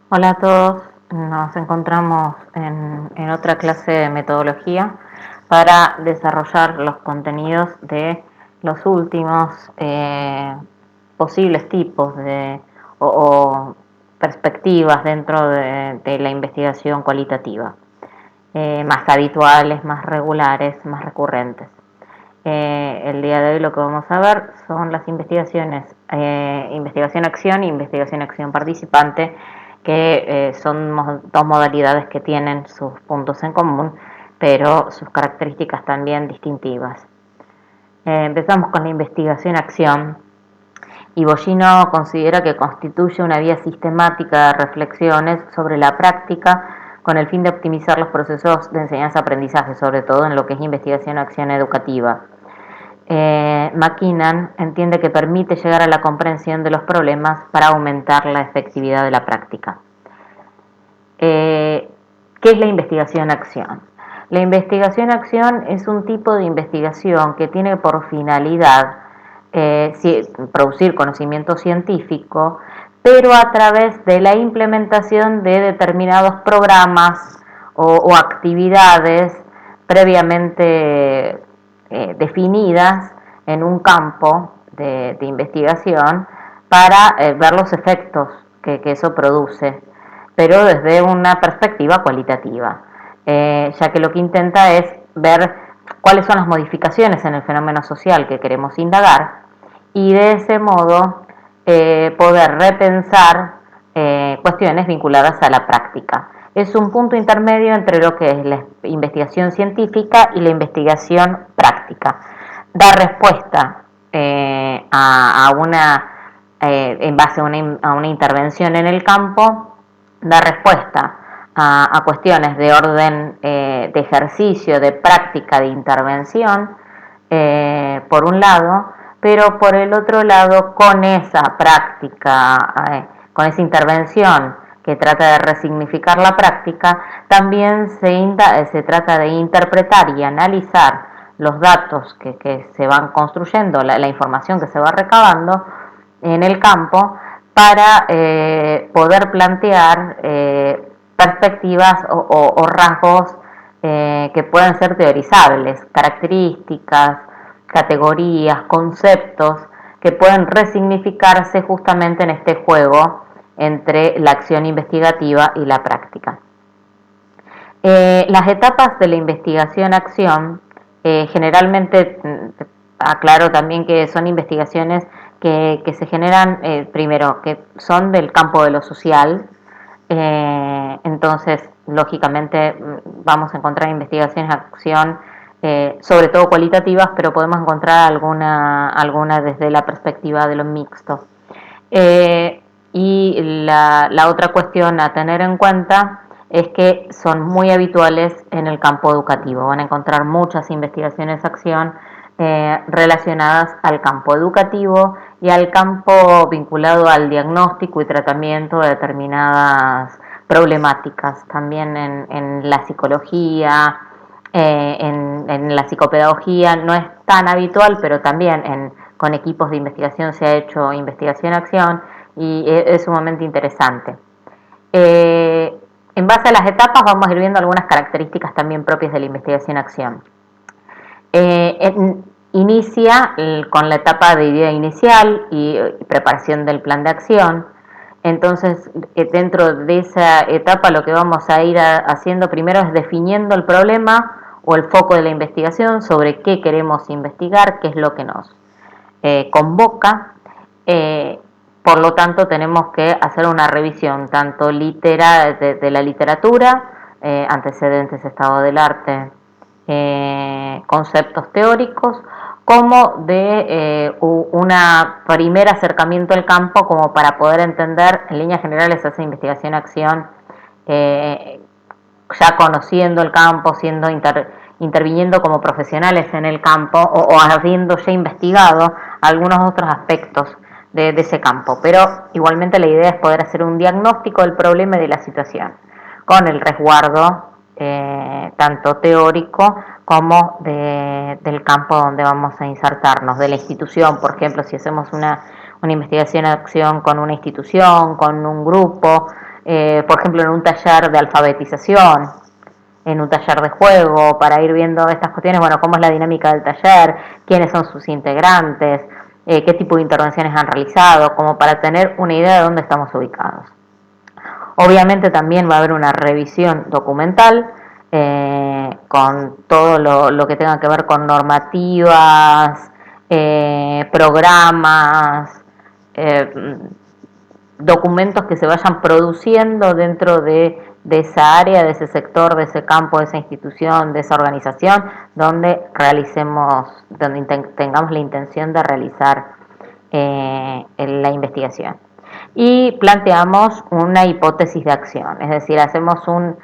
Hola a todos, nos encontramos en otra clase de metodología para desarrollar los contenidos de los últimos posibles tipos o perspectivas dentro de la investigación cualitativa, más habituales, más regulares, más recurrentes. El día de hoy lo que vamos a ver son las investigaciones, investigación-acción e investigación-acción participante, que son dos modalidades que tienen sus puntos en común, pero sus características también distintivas. Empezamos con la investigación-acción. Y Bollino considera que constituye una vía sistemática de reflexiones sobre la práctica con el fin de optimizar los procesos de enseñanza-aprendizaje, sobre todo en lo que es investigación-acción educativa. McKinnon entiende que permite llegar a la comprensión de los problemas para aumentar la efectividad de la práctica. ¿Qué es la investigación-acción? La investigación-acción es un tipo de investigación que tiene por finalidad producir conocimiento científico, pero a través de la implementación de determinados programas o actividades previamente definidas en un campo de investigación para ver los efectos que eso produce, pero desde una perspectiva cualitativa, ya que lo que intenta es ver cuáles son las modificaciones en el fenómeno social que queremos indagar y de ese modo poder repensar cuestiones vinculadas a la práctica. Es un punto intermedio entre lo que es la investigación científica y la investigación práctica. Da respuesta en base a una intervención en el campo, da respuesta a cuestiones de orden de ejercicio, de práctica, de intervención, por un lado, pero por el otro lado, con esa práctica, con esa intervención que trata de resignificar la práctica, también se trata de interpretar y analizar los datos que se van construyendo, la información que se va recabando en el campo, para poder plantear perspectivas o rasgos que pueden ser teorizables, características, categorías, conceptos que pueden resignificarse justamente en este juego entre la acción investigativa y la práctica. Las etapas de la investigación-acción generalmente, aclaro también que son investigaciones que se generan, primero, que son del campo de lo social, entonces, lógicamente, vamos a encontrar investigaciones-acción, sobre todo cualitativas, pero podemos encontrar alguna desde la perspectiva de lo mixto. Y la otra cuestión a tener en cuenta es que son muy habituales en el campo educativo. Van a encontrar muchas investigaciones-acción relacionadas al campo educativo y al campo vinculado al diagnóstico y tratamiento de determinadas problemáticas, también en la psicología, en la psicopedagogía. No es tan habitual, pero también con equipos de investigación se ha hecho investigación-acción y es sumamente interesante. En base a las etapas vamos a ir viendo algunas características también propias de la investigación-acción. Inicia con la etapa de idea inicial y preparación del plan de acción. Entonces, dentro de esa etapa lo que vamos a ir haciendo primero es definiendo el problema o el foco de la investigación, sobre qué queremos investigar, qué es lo que nos convoca. Por lo tanto, tenemos que hacer una revisión tanto de la literatura, antecedentes, estado del arte, conceptos teóricos, como de un primer acercamiento al campo, como para poder entender en líneas generales esa investigación-acción, ya conociendo el campo, interviniendo como profesionales en el campo o habiendo ya investigado algunos otros aspectos de ese campo. Pero igualmente la idea es poder hacer un diagnóstico del problema y de la situación, con el resguardo tanto teórico como del campo donde vamos a insertarnos, de la institución. Por ejemplo, si hacemos una investigación-acción con una institución, con un grupo, por ejemplo, en un taller de alfabetización, en un taller de juego, para ir viendo estas cuestiones, bueno, cómo es la dinámica del taller, quiénes son sus integrantes, qué tipo de intervenciones han realizado, como para tener una idea de dónde estamos ubicados. Obviamente también va a haber una revisión documental con todo lo que tenga que ver con normativas, programas, documentos que se vayan produciendo dentro de esa área, de ese sector, de ese campo, de esa institución, de esa organización, donde tengamos la intención de realizar la investigación. Y planteamos una hipótesis de acción, es decir, hacemos un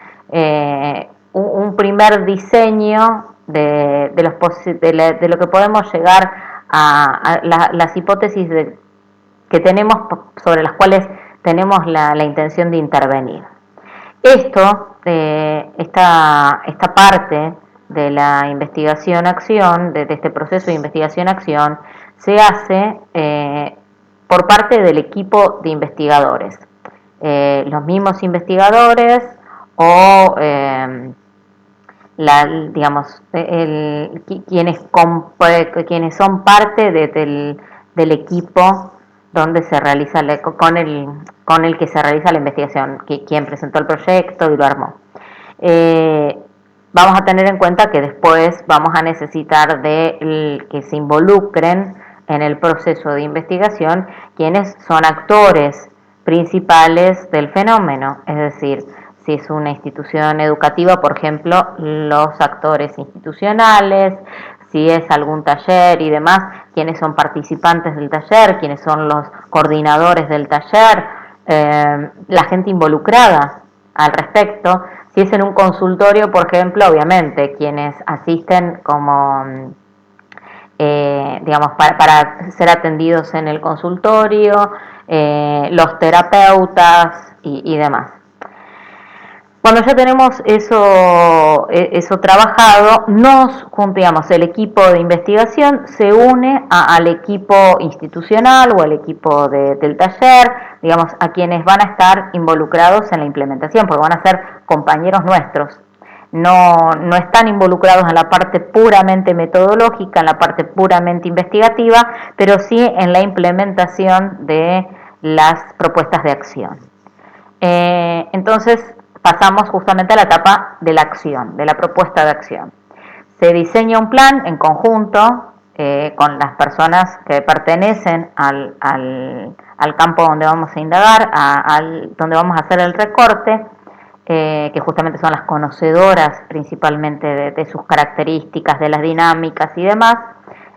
primer diseño de lo que podemos llegar a las hipótesis que tenemos, sobre las cuales tenemos la intención de intervenir. Esta parte de la investigación-acción, de este proceso de investigación-acción, se hace por parte del equipo de investigadores. Los mismos investigadores o quienes son parte del equipo donde se realiza con el que se realiza la investigación, quien presentó el proyecto y lo armó. Vamos a tener en cuenta que después vamos a necesitar que se involucren en el proceso de investigación quienes son actores principales del fenómeno, es decir, si es una institución educativa, por ejemplo, los actores institucionales, si es algún taller y demás, quiénes son participantes del taller, quiénes son los coordinadores del taller, la gente involucrada al respecto. Si es en un consultorio, por ejemplo, obviamente, quienes asisten como, para ser atendidos en el consultorio, los terapeutas y demás. Cuando ya tenemos eso trabajado, el equipo de investigación se une al equipo institucional o al equipo del taller, a quienes van a estar involucrados en la implementación, porque van a ser compañeros nuestros. No están involucrados en la parte puramente metodológica, en la parte puramente investigativa, pero sí en la implementación de las propuestas de acción. Entonces, pasamos justamente a la etapa de la acción, de la propuesta de acción. Se diseña un plan en conjunto con las personas que pertenecen al campo donde vamos a indagar, donde vamos a hacer el recorte, que justamente son las conocedoras principalmente de sus características, de las dinámicas y demás,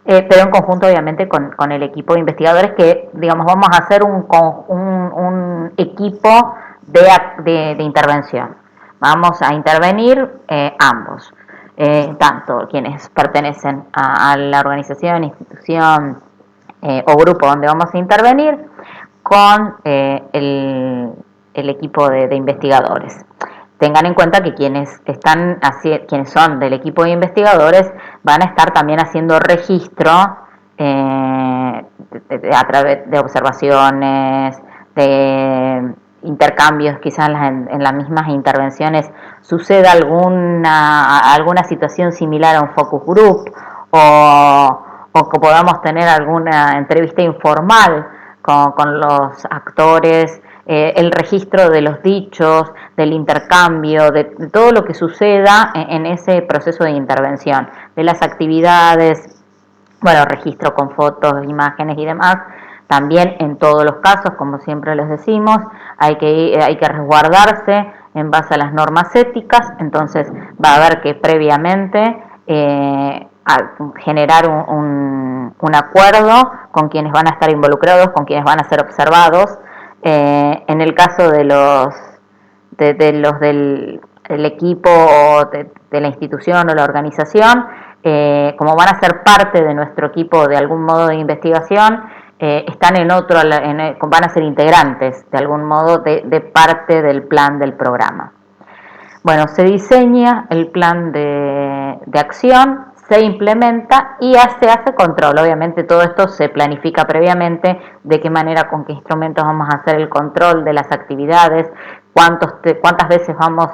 pero en conjunto obviamente con el equipo de investigadores que, vamos a hacer un equipo de intervención. Vamos a intervenir ambos, tanto quienes pertenecen a la organización, institución o grupo donde vamos a intervenir, con el equipo de investigadores. Tengan en cuenta que quienes son del equipo de investigadores van a estar también haciendo registro a través de observaciones, de intercambios, quizás en las mismas intervenciones suceda alguna situación similar a un focus group o que podamos tener alguna entrevista informal con los actores, el registro de los dichos, del intercambio, de todo lo que suceda en ese proceso de intervención, de las actividades, registro con fotos, imágenes y demás. También en todos los casos, como siempre les decimos, hay que resguardarse en base a las normas éticas, entonces va a haber que previamente generar un acuerdo con quienes van a estar involucrados, con quienes van a ser observados. En el caso de los del equipo de la institución o la organización, como van a ser parte de nuestro equipo de algún modo de investigación, van a ser integrantes de algún modo de parte del plan del programa. Bueno, se diseña el plan de acción, se implementa y se hace control. Obviamente todo esto se planifica previamente, de qué manera, con qué instrumentos vamos a hacer el control de las actividades, cuántas veces vamos,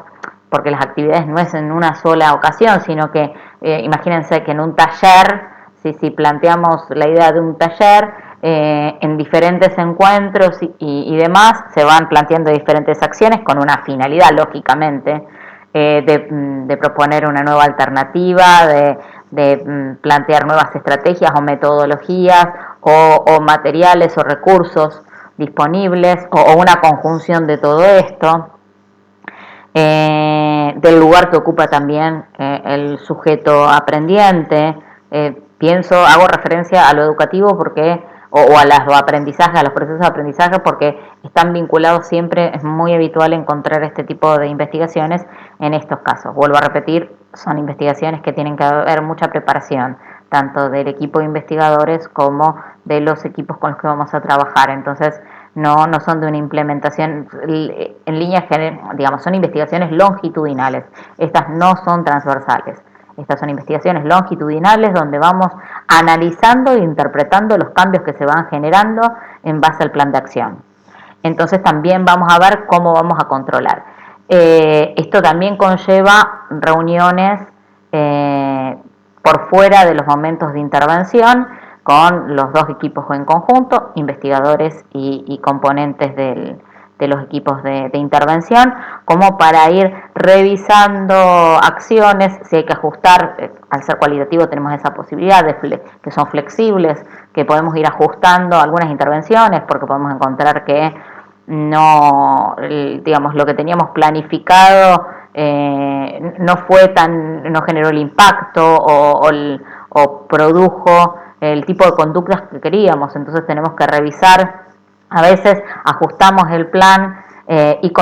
porque las actividades no es en una sola ocasión, sino que imagínense que en un taller, si planteamos la idea de un taller, en diferentes encuentros y demás, se van planteando diferentes acciones con una finalidad, lógicamente, de proponer una nueva alternativa, de plantear nuevas estrategias o metodologías o materiales o recursos disponibles o una conjunción de todo esto, del lugar que ocupa también el sujeto aprendiente. Hago referencia a lo educativo porque o a los aprendizajes, a los procesos de aprendizaje, porque están vinculados siempre, es muy habitual encontrar este tipo de investigaciones en estos casos. Vuelvo a repetir, son investigaciones que tienen que haber mucha preparación, tanto del equipo de investigadores como de los equipos con los que vamos a trabajar. Entonces, no son de una implementación en líneas generales, digamos, son investigaciones longitudinales. Estas no son transversales. Estas son investigaciones longitudinales donde vamos analizando e interpretando los cambios que se van generando en base al plan de acción. Entonces también vamos a ver cómo vamos a controlar. Esto también conlleva reuniones por fuera de los momentos de intervención con los dos equipos en conjunto, investigadores y componentes de los equipos de intervención, como para ir revisando acciones, si hay que ajustar, al ser cualitativo tenemos esa posibilidad que son flexibles, que podemos ir ajustando algunas intervenciones, porque podemos encontrar que no, digamos, lo que teníamos planificado no generó el impacto o produjo el tipo de conductas que queríamos. Entonces tenemos que revisar, a veces ajustamos el plan y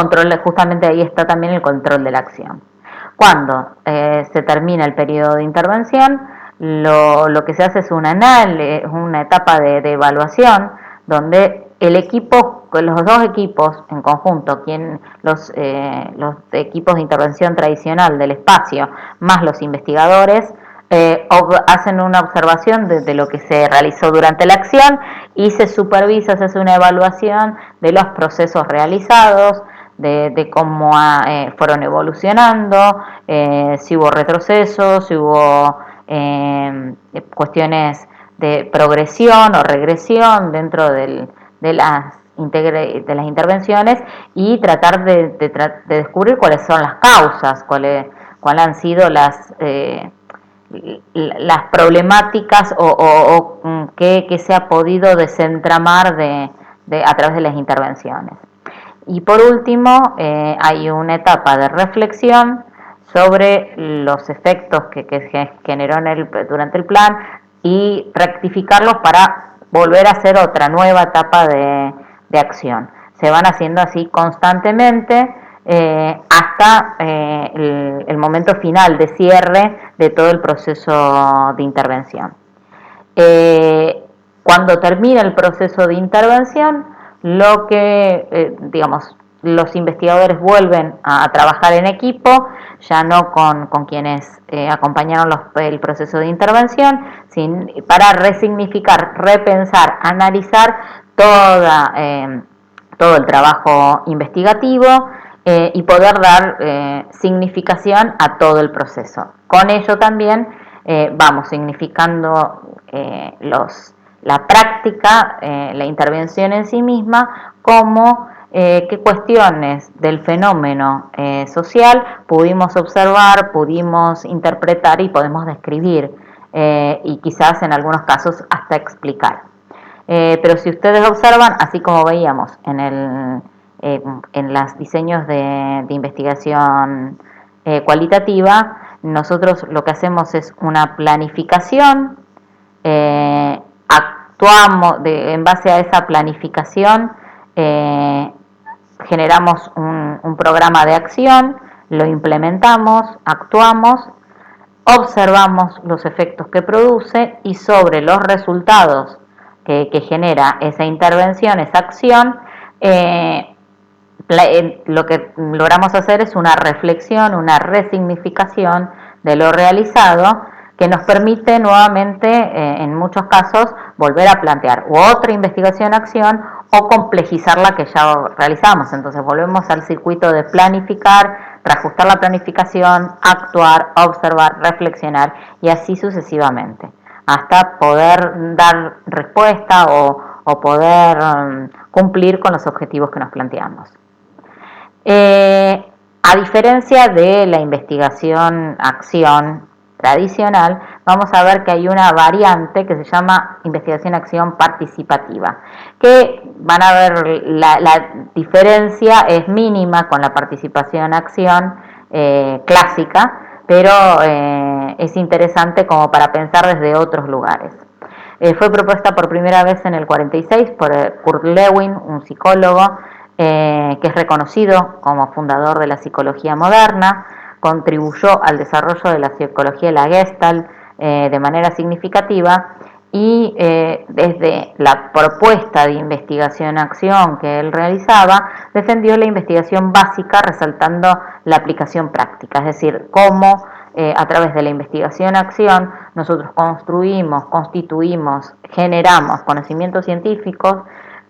justamente ahí está también el control de la acción. Cuando se termina el periodo de intervención, lo que se hace es una etapa de evaluación, donde el equipo, los dos equipos en conjunto, los equipos de intervención tradicional del espacio, más los investigadores, hacen una observación de lo que se realizó durante la acción y se supervisa, se hace una evaluación de los procesos realizados, de cómo fueron evolucionando, si hubo retrocesos, si hubo cuestiones de progresión o regresión dentro de las intervenciones, y tratar de descubrir cuáles son las causas, cuáles han sido las problemáticas o que se ha podido desentramar a través de las intervenciones. Y por último, hay una etapa de reflexión sobre los efectos que generó durante el plan y rectificarlos para volver a hacer otra nueva etapa de acción. Se van haciendo así constantemente hasta el momento final de cierre de todo el proceso de intervención. Cuando termina el proceso de intervención, los investigadores vuelven a trabajar en equipo, ya no con quienes acompañaron el proceso de intervención, para resignificar, repensar, analizar todo el trabajo investigativo y poder dar significación a todo el proceso. Con ello también vamos significando la práctica, la intervención en sí misma, como qué cuestiones del fenómeno social pudimos observar, pudimos interpretar y podemos describir y quizás en algunos casos hasta explicar. Pero si ustedes observan, así como veíamos en los diseños de investigación cualitativa, nosotros lo que hacemos es una planificación, actuamos en base a esa planificación, generamos un programa de acción, lo implementamos, actuamos, observamos los efectos que produce y sobre los resultados que genera esa intervención, esa acción, lo que logramos hacer es una reflexión, una resignificación de lo realizado, que nos permite nuevamente, en muchos casos, volver a plantear otra investigación-acción o complejizar la que ya realizamos. Entonces volvemos al circuito de planificar, reajustar la planificación, actuar, observar, reflexionar y así sucesivamente, hasta poder dar respuesta o poder cumplir con los objetivos que nos planteamos. A diferencia de la investigación-acción tradicional, vamos a ver que hay una variante que se llama investigación-acción participativa, que van a ver la diferencia es mínima con la participación-acción clásica, pero es interesante como para pensar desde otros lugares. Fue propuesta por primera vez en el 46 por Kurt Lewin, un psicólogo que es reconocido como fundador de la psicología moderna, contribuyó al desarrollo de la psicología de la Gestalt de manera significativa y desde la propuesta de investigación-acción que él realizaba, defendió la investigación básica resaltando la aplicación práctica, es decir, cómo a través de la investigación-acción nosotros construimos, constituimos, generamos conocimientos científicos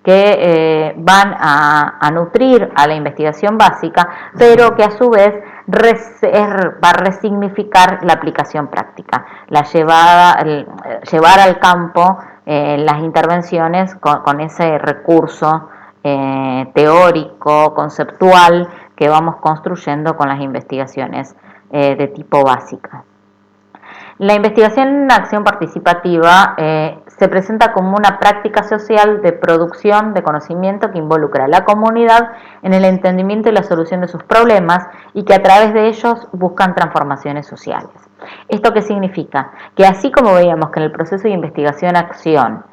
que van a nutrir a la investigación básica, pero que a su vez va a resignificar la aplicación práctica, llevar al campo las intervenciones con ese recurso teórico, conceptual que vamos construyendo con las investigaciones de tipo básica. La investigación en acción participativa se presenta como una práctica social de producción de conocimiento que involucra a la comunidad en el entendimiento y la solución de sus problemas y que a través de ellos buscan transformaciones sociales. ¿Esto qué significa? Que así como veíamos que en el proceso de investigación-acción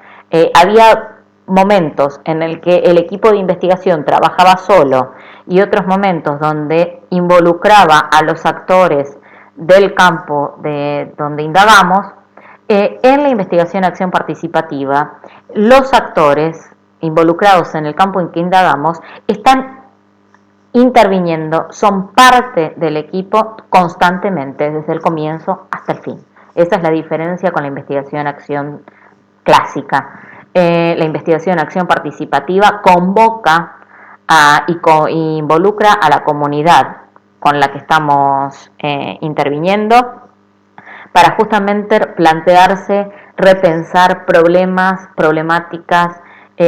había momentos en el que el equipo de investigación trabajaba solo y otros momentos donde involucraba a los actores del campo de donde indagamos, en la investigación-acción participativa, los actores involucrados en el campo en que indagamos están interviniendo, son parte del equipo constantemente, desde el comienzo hasta el fin. Esa es la diferencia con la investigación-acción clásica. La investigación-acción participativa convoca y involucra a la comunidad con la que estamos interviniendo para justamente plantearse, repensar problemas, problemáticas,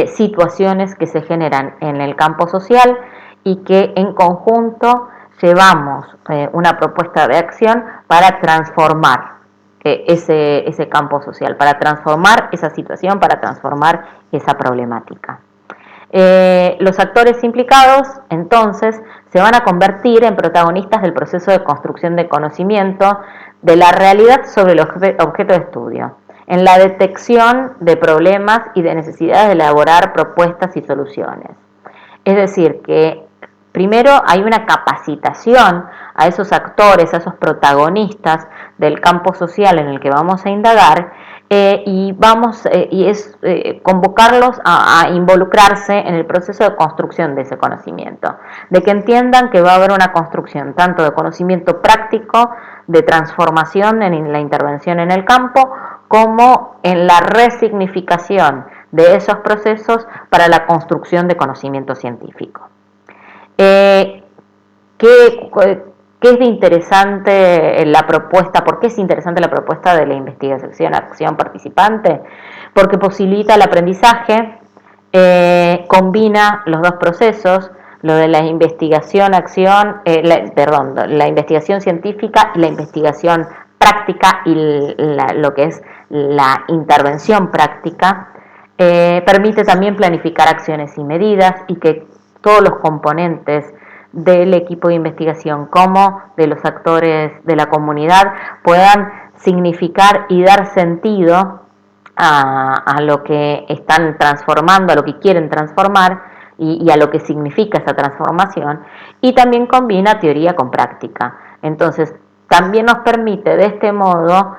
situaciones que se generan en el campo social y que en conjunto llevamos una propuesta de acción para transformar ese campo social, para transformar esa situación, para transformar esa problemática. Los actores implicados, entonces, se van a convertir en protagonistas del proceso de construcción de conocimiento de la realidad sobre el objeto de estudio, en la detección de problemas y de necesidades de elaborar propuestas y soluciones. Es decir, que primero hay una capacitación a esos actores, a esos protagonistas del campo social en el que vamos a indagar, y es convocarlos a involucrarse en el proceso de construcción de ese conocimiento, de que entiendan que va a haber una construcción tanto de conocimiento práctico, de transformación en la intervención en el campo, como en la resignificación de esos procesos para la construcción de conocimiento científico. ¿Qué es de interesante la propuesta? ¿Por qué es interesante la propuesta de la investigación-acción participante? Porque posibilita el aprendizaje, combina los dos procesos, lo de la investigación-acción, la investigación científica y la investigación práctica y lo que es la intervención práctica, permite también planificar acciones y medidas y que todos los componentes del equipo de investigación como de los actores de la comunidad puedan significar y dar sentido a lo que están transformando, a lo que quieren transformar y a lo que significa esa transformación, y también combina teoría con práctica. Entonces también nos permite de este modo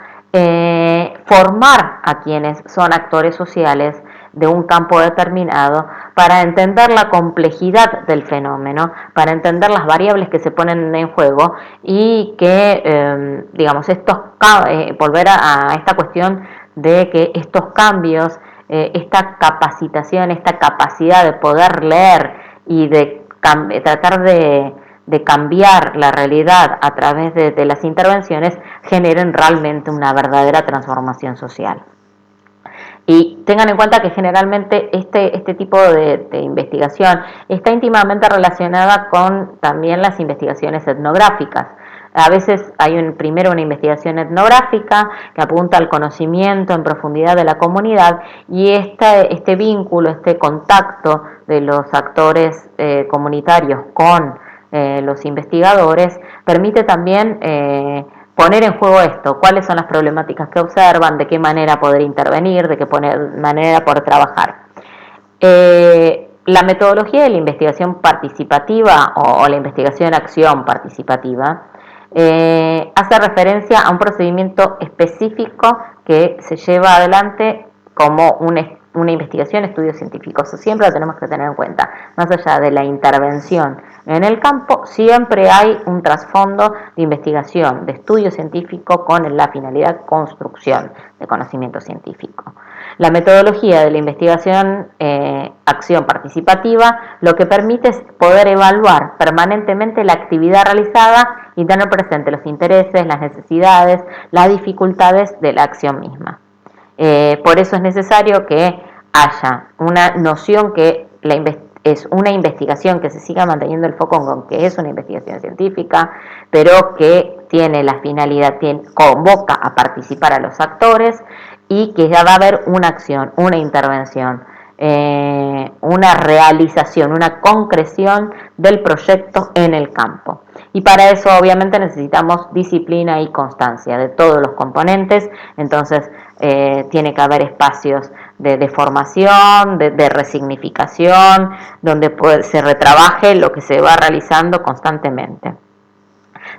formar a quienes son actores sociales de un campo determinado para entender la complejidad del fenómeno, para entender las variables que se ponen en juego y que, volver a esta cuestión de que estos cambios esta capacitación, esta capacidad de poder leer y de tratar de cambiar la realidad a través de las intervenciones, generen realmente una verdadera transformación social. Y tengan en cuenta que generalmente este tipo de investigación está íntimamente relacionada con también las investigaciones etnográficas. A veces hay primero una investigación etnográfica que apunta al conocimiento en profundidad de la comunidad, y este vínculo, este contacto de los actores comunitarios con los investigadores permite también poner en juego esto: cuáles son las problemáticas que observan, de qué manera poder intervenir, de qué manera poder trabajar. La metodología de la investigación participativa o la investigación-acción participativa hace referencia a un procedimiento específico que se lleva adelante como una investigación, estudio científico. Eso siempre lo tenemos que tener en cuenta. Más allá de la intervención en el campo, siempre hay un trasfondo de investigación, de estudio científico con la finalidad de construcción de conocimiento científico. La metodología de la investigación acción participativa lo que permite es poder evaluar permanentemente la actividad realizada y tener presente los intereses, las necesidades, las dificultades de la acción misma. Por eso es necesario que haya una noción que es una investigación, que se siga manteniendo el foco con que es una investigación científica, pero que tiene la finalidad, convoca a participar a los actores, y que ya va a haber una acción, una intervención, una realización, una concreción del proyecto en el campo. Y para eso obviamente necesitamos disciplina y constancia de todos los componentes. Entonces tiene que haber espacios de formación, de resignificación, donde se retrabaje lo que se va realizando constantemente.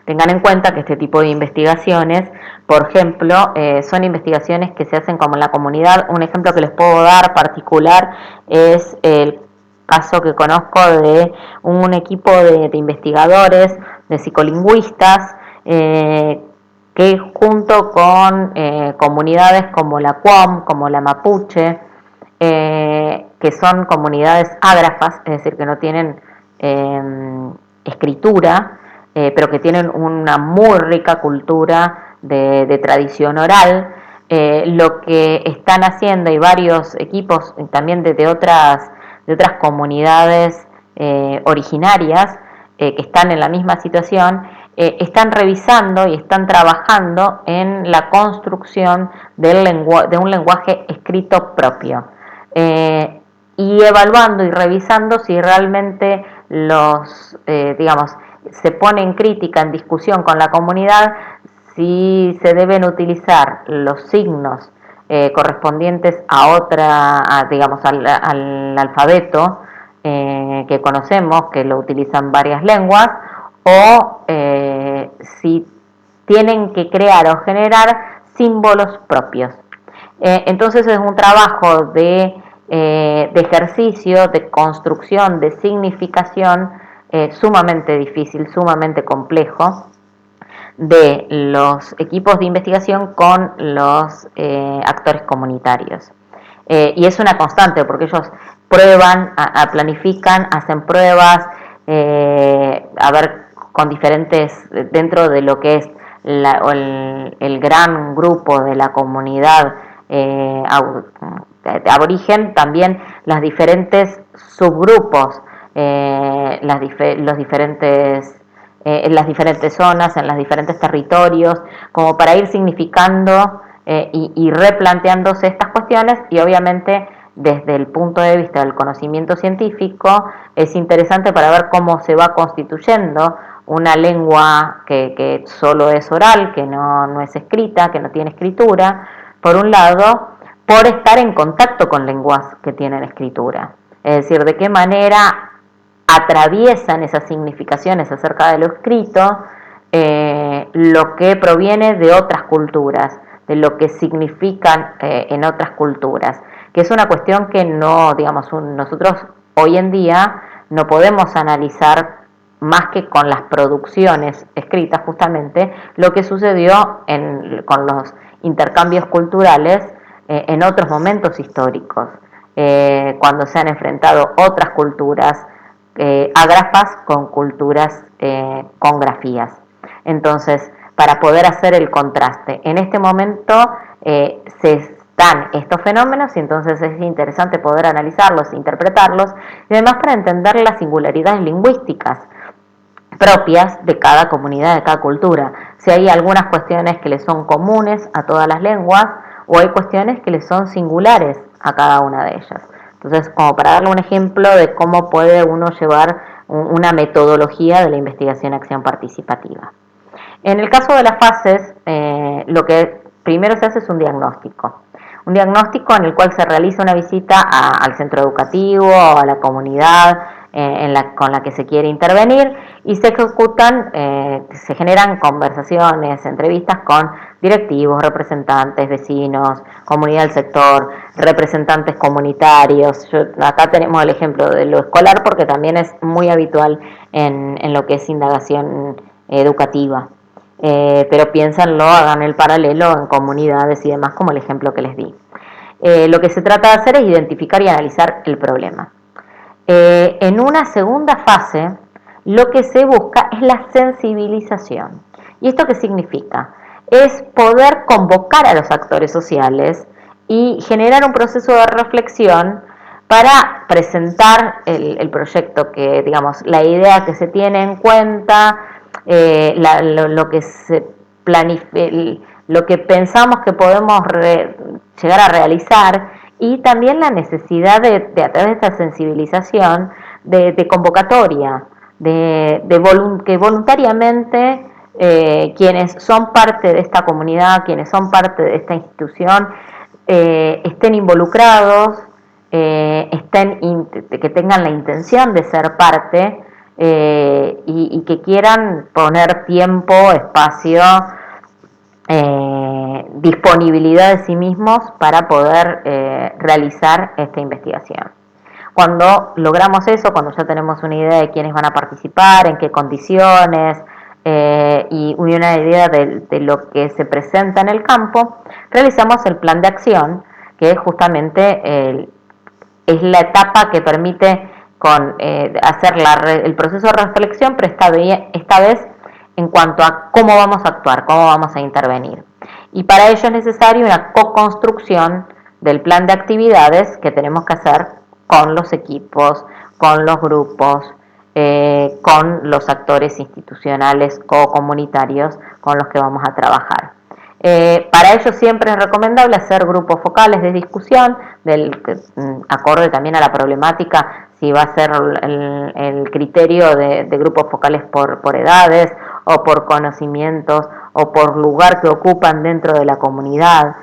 Tengan en cuenta que este tipo de investigaciones, por ejemplo, son investigaciones que se hacen como en la comunidad. Un ejemplo que les puedo dar particular es el caso que conozco de un equipo de investigadores, de psicolingüistas, que junto con comunidades como la QOM, como la Mapuche, que son comunidades ágrafas, es decir, que no tienen escritura, pero que tienen una muy rica cultura de tradición oral. Lo que están haciendo, y varios equipos también de otras comunidades originarias que están en la misma situación, están revisando y están trabajando en la construcción de un lenguaje escrito propio, y evaluando y revisando si realmente se pone en crítica, en discusión con la comunidad, si se deben utilizar los signos correspondientes al alfabeto que conocemos, que lo utilizan varias lenguas, o si tienen que crear o generar símbolos propios. Entonces es un trabajo de ejercicio, de construcción, de significación, sumamente difícil, sumamente complejo, de los equipos de investigación con los actores comunitarios. Y es una constante, porque ellos prueban, planifican, hacen pruebas, con diferentes, dentro de lo que es el gran grupo de la comunidad aborigen, también los diferentes subgrupos, en las diferentes zonas, en los diferentes territorios, como para ir significando y replanteándose estas cuestiones. Y obviamente desde el punto de vista del conocimiento científico es interesante para ver cómo se va constituyendo una lengua que solo es oral, que no es escrita, que no tiene escritura, por un lado, por estar en contacto con lenguas que tienen escritura. Es decir, de qué manera atraviesan esas significaciones acerca de lo escrito lo que proviene de otras culturas, de lo que significan en otras culturas, que es una cuestión que nosotros hoy en día no podemos analizar más que con las producciones escritas, justamente lo que sucedió con los intercambios culturales en otros momentos históricos, cuando se han enfrentado otras culturas ágrafas con culturas con grafías. Entonces, para poder hacer el contraste, en este momento se dan estos fenómenos y entonces es interesante poder analizarlos, interpretarlos y además para entender las singularidades lingüísticas propias de cada comunidad, de cada cultura. Si hay algunas cuestiones que le son comunes a todas las lenguas o hay cuestiones que le son singulares a cada una de ellas. Entonces, como para darle un ejemplo de cómo puede uno llevar una metodología de la investigación-acción participativa. En el caso de las fases, lo que primero se hace es un diagnóstico. Un diagnóstico en el cual se realiza una visita al centro educativo o a la comunidad con la que se quiere intervenir y se ejecutan, se generan conversaciones, entrevistas con directivos, representantes, vecinos, comunidad del sector, representantes comunitarios. Acá tenemos el ejemplo de lo escolar porque también es muy habitual en lo que es indagación educativa. Pero piénsanlo, hagan el paralelo en comunidades y demás, como el ejemplo que les di. Lo que se trata de hacer es identificar y analizar el problema. En una segunda fase, lo que se busca es la sensibilización. ¿Y esto qué significa? Es poder convocar a los actores sociales y generar un proceso de reflexión para presentar el proyecto que, digamos, la idea que se tiene en cuenta, lo que se lo que pensamos que podemos llegar a realizar y también la necesidad de a través de esta sensibilización de convocatoria, que voluntariamente quienes son parte de esta comunidad, quienes son parte de esta institución, estén involucrados, que tengan la intención de ser parte y que quieran poner tiempo, espacio, disponibilidad de sí mismos para poder realizar esta investigación. Cuando logramos eso, cuando ya tenemos una idea de quiénes van a participar, en qué condiciones y una idea de lo que se presenta en el campo, realizamos el plan de acción, que justamente es la etapa que permite hacer el proceso de reflexión, pero esta vez en cuanto a cómo vamos a actuar, cómo vamos a intervenir. Y para ello es necesaria una co-construcción del plan de actividades que tenemos que hacer con los equipos, con los grupos, con los actores institucionales o comunitarios con los que vamos a trabajar. Para ello siempre es recomendable hacer grupos focales de discusión, acorde también a la problemática, si va a ser el criterio de grupos focales por edades o por conocimientos o por lugar que ocupan dentro de la comunidad.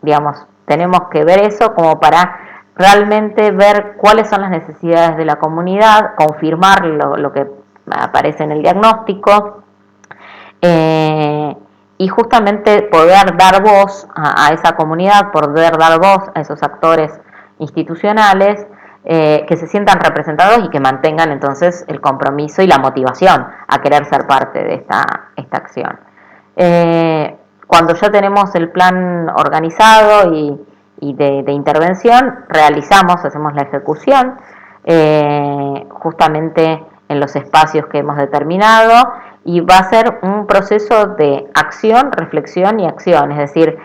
Digamos, tenemos que ver eso como para realmente ver cuáles son las necesidades de la comunidad, confirmar lo que aparece en el diagnóstico, y justamente poder dar voz a esa comunidad, poder dar voz a esos actores institucionales que se sientan representados y que mantengan entonces el compromiso y la motivación a querer ser parte de esta acción. Cuando ya tenemos el plan organizado y de intervención, hacemos la ejecución justamente en los espacios que hemos determinado y va a ser un proceso de acción, reflexión y acción, es decir,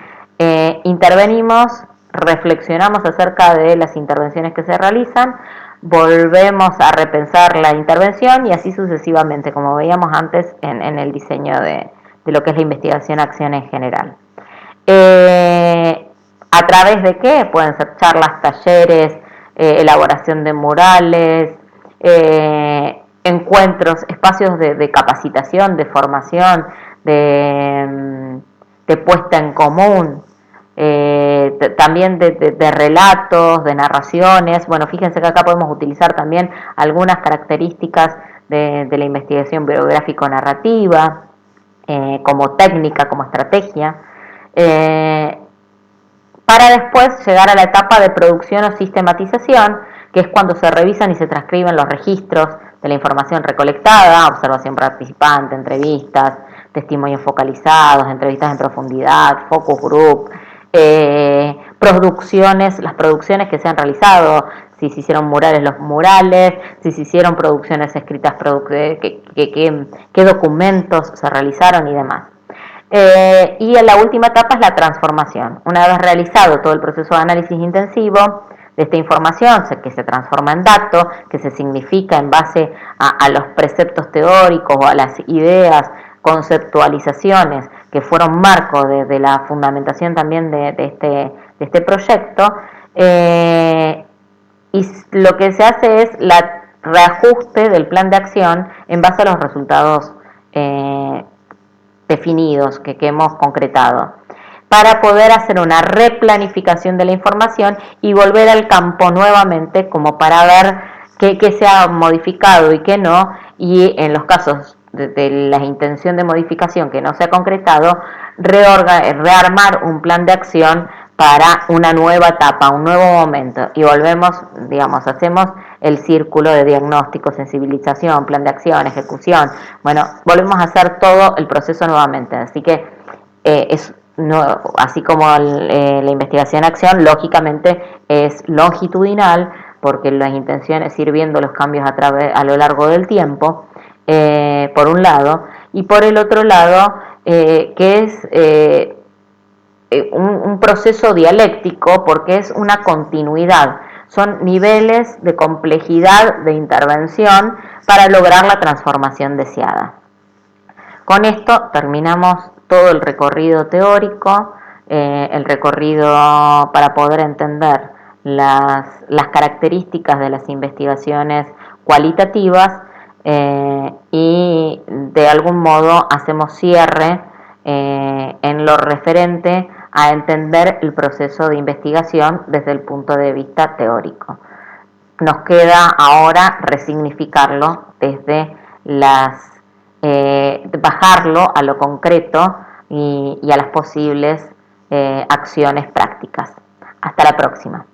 intervenimos, reflexionamos acerca de las intervenciones que se realizan, volvemos a repensar la intervención y así sucesivamente, como veíamos antes en el diseño de lo que es la investigación-acción en general. ¿A través de qué? Pueden ser charlas, talleres, elaboración de murales, encuentros, espacios de capacitación, de formación, de puesta en común, también de relatos, de narraciones. Bueno, fíjense que acá podemos utilizar también algunas características de la investigación biográfico-narrativa, como técnica, como estrategia, para después llegar a la etapa de producción o sistematización, que es cuando se revisan y se transcriben los registros de la información recolectada, observación participante, entrevistas, testimonios focalizados, entrevistas en profundidad, focus group, las producciones que se han realizado, si se hicieron murales, los murales, si se hicieron producciones escritas, qué documentos se realizaron y demás. Y en la última etapa es la transformación. Una vez realizado todo el proceso de análisis intensivo de esta información, que se transforma en datos, que se significa en base a los preceptos teóricos o a las ideas, conceptualizaciones que fueron marco de la fundamentación también de este proyecto, y lo que se hace es el reajuste del plan de acción en base a los resultados definidos que hemos concretado, para poder hacer una replanificación de la información y volver al campo nuevamente como para ver qué se ha modificado y qué no, y en los casos de la intención de modificación que no se ha concretado, rearmar un plan de acción para una nueva etapa, un nuevo momento, y volvemos, digamos, hacemos el círculo de diagnóstico, sensibilización, plan de acción, ejecución. Bueno, volvemos a hacer todo el proceso nuevamente, así que así como la investigación-acción, lógicamente es longitudinal, porque las intenciones es ir viendo los cambios a lo largo del tiempo, por un lado, y por el otro lado, que es un proceso dialéctico, porque es una continuidad, son niveles de complejidad de intervención para lograr la transformación deseada. Con esto terminamos todo el recorrido teórico, el recorrido para poder entender las características de las investigaciones cualitativas, y de algún modo hacemos cierre en lo referente a entender el proceso de investigación desde el punto de vista teórico. Nos queda ahora resignificarlo desde bajarlo a lo concreto y a las posibles acciones prácticas. Hasta la próxima.